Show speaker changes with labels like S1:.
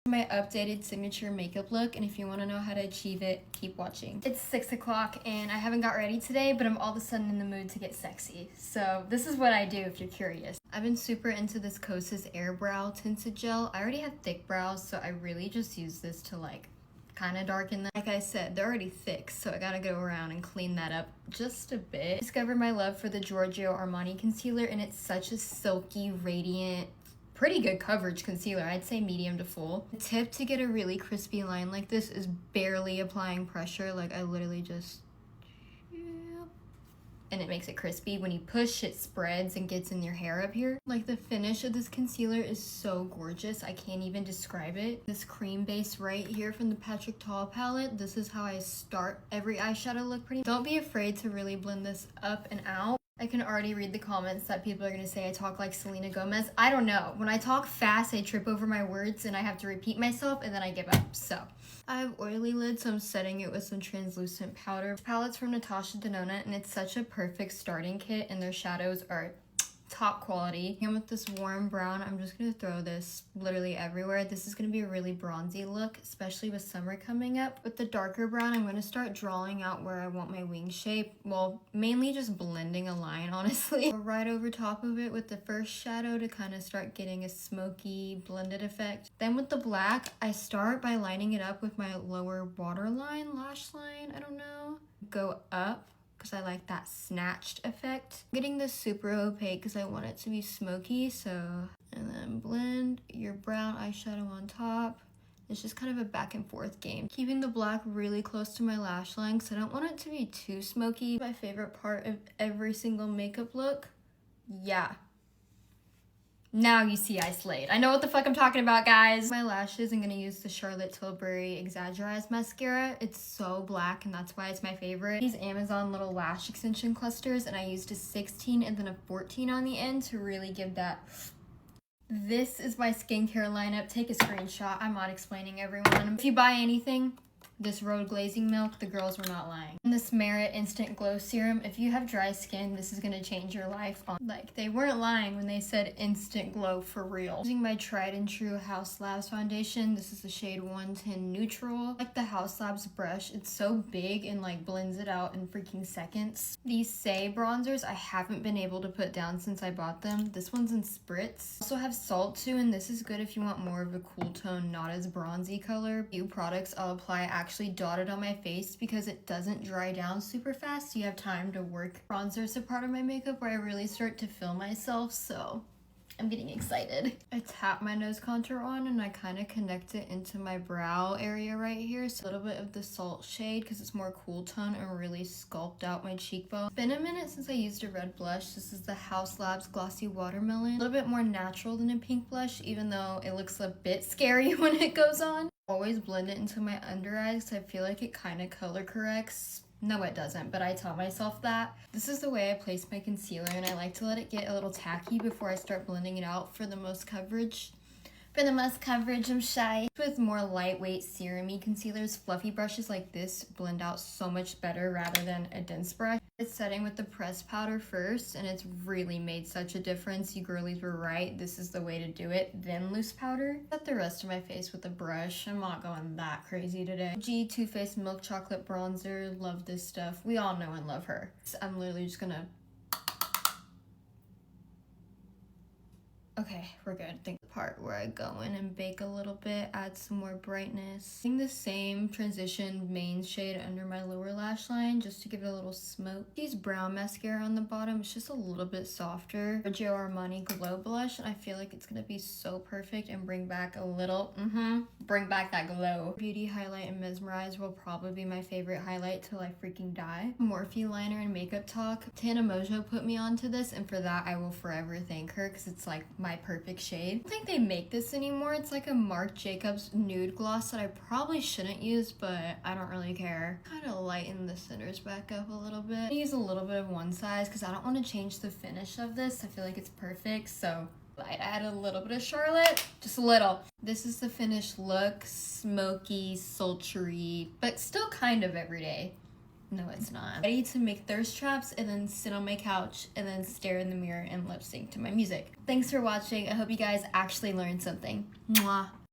S1: My updated signature makeup look, and if you want to know how to achieve it, keep watching. It's 6 o'clock and I haven't got ready today, but I'm all of a sudden in the mood to get sexy. So this is what I do if you're curious. I've been super into this Kosas Air Brow Tinted Gel. I already have thick brows, so I really just use this to like kind of darken them. Like I said, they're already thick, so I gotta go around and clean that up just a bit. Discovered my love for the GRWM concealer, and it's such a silky, radiant, pretty good coverage concealer. I'd say medium to full. The tip to get a really crispy line like this is barely applying pressure. Like I literally just, and it makes it crispy. When you push, it spreads and gets in your hair up here. Like the finish of this concealer is so gorgeous. I can't even describe it. This cream base right here from the Patrick Ta palette. This is how I start every eyeshadow look pretty. Don't be afraid to really blend this up and out. I can already read the comments that people are gonna say I talk like Selena Gomez. I don't know. When I talk fast, I trip over my words and I have to repeat myself and then I give up. So I have oily lids, so I'm setting it with some translucent powder. This palette's from Natasha Denona, and it's such a perfect starting kit, and their shadows are top quality. And with this warm brown, I'm just gonna throw this literally everywhere. This is gonna be a really bronzy look, especially with summer coming up. With the darker brown, I'm gonna start drawing out where I want my wing shape. Well, mainly just blending a line, honestly. Right over top of it with the first shadow to kind of start getting a smoky blended effect. Then with the black, I start by lining it up with my lower waterline, lash line, I don't know. Go up, because I like that snatched effect. I'm getting this super opaque because I want it to be smoky, so. And then blend your brown eyeshadow on top. It's just kind of a back and forth game. Keeping the black really close to my lash line because I don't want it to be too smoky. My favorite part of every single makeup look. Yeah. Now you see I slayed. I know what the fuck I'm talking about, guys. My lashes, I'm gonna use the Charlotte Tilbury Exaggerize mascara. It's so black and that's why it's my favorite. These Amazon little lash extension clusters, and I used a 16 and then a 14 on the end to really give that. This is my skincare lineup. Take a screenshot. I'm not explaining everyone. If you buy anything, this Road Glazing Milk, the girls were not lying. And this Merit Instant Glow Serum, if you have dry skin, this is gonna change your life. Like, they weren't lying when they said instant glow for real. Using my tried and true House Labs foundation. This is the shade 110 Neutral. Like the House Labs brush, it's so big and like blends it out in freaking seconds. These Say bronzers I haven't been able to put down since I bought them. This one's in Spritz. Also have Salt too, and this is good if you want more of a cool tone, not as bronzy color. Few products I'll apply actually dotted on my face because it doesn't dry down super fast. You have time to work. Bronzer is a part of my makeup where I really start to feel myself, so I'm getting excited. I tap my nose contour on and I kind of connect it into my brow area right here. So a little bit of the Salt shade because it's more cool tone and really sculpt out my cheekbone. It's been a minute since I used a red blush. This is the House Labs Glossy Watermelon. A little bit more natural than a pink blush, even though it looks a bit scary when it goes on. Always blend it into my under eyes because I feel like it kind of color corrects. No, it doesn't, but I tell myself that. This is the way I place my concealer, and I like to let it get a little tacky before I start blending it out for the most coverage. For the most coverage, I'm shy. With more lightweight serum-y concealers, fluffy brushes like this blend out so much better rather than a dense brush. It's setting with the pressed powder first, and it's really made such a difference. You girlies were right. This is the way to do it, then loose powder. Set the rest of my face with a brush. I'm not going that crazy today. Too Faced Milk Chocolate Bronzer. Love this stuff. We all know and love her. So I'm literally just gonna... Okay, we're good. I think the part where I go in and bake a little bit, add some more brightness. Using the same transition main shade under my lower lash line just to give it a little smoke. Use brown mascara on the bottom. It's just a little bit softer. Giorgio Armani Glow Blush, and I feel like it's gonna be so perfect and bring back a little, bring back that glow. Beauty Highlight and Mesmerize will probably be my favorite highlight till I freaking die. Morphe Liner and Makeup Talk. Tana Mojo put me onto this, and for that I will forever thank her because it's like my perfect shade. I don't think they make this anymore. It's like a Marc Jacobs nude gloss that I probably shouldn't use, but I don't really care. Kind of lighten the centers back up a little bit. I use a little bit of one size because I don't want to change the finish of this. I feel like it's perfect, so I add a little bit of Charlotte, just a little. This is the finished look. Smoky, sultry, but still kind of everyday. No, it's not. Ready to make thirst traps and then sit on my couch and then stare in the mirror and lip sync to my music. Thanks for watching. I hope you guys actually learned something. Mwah.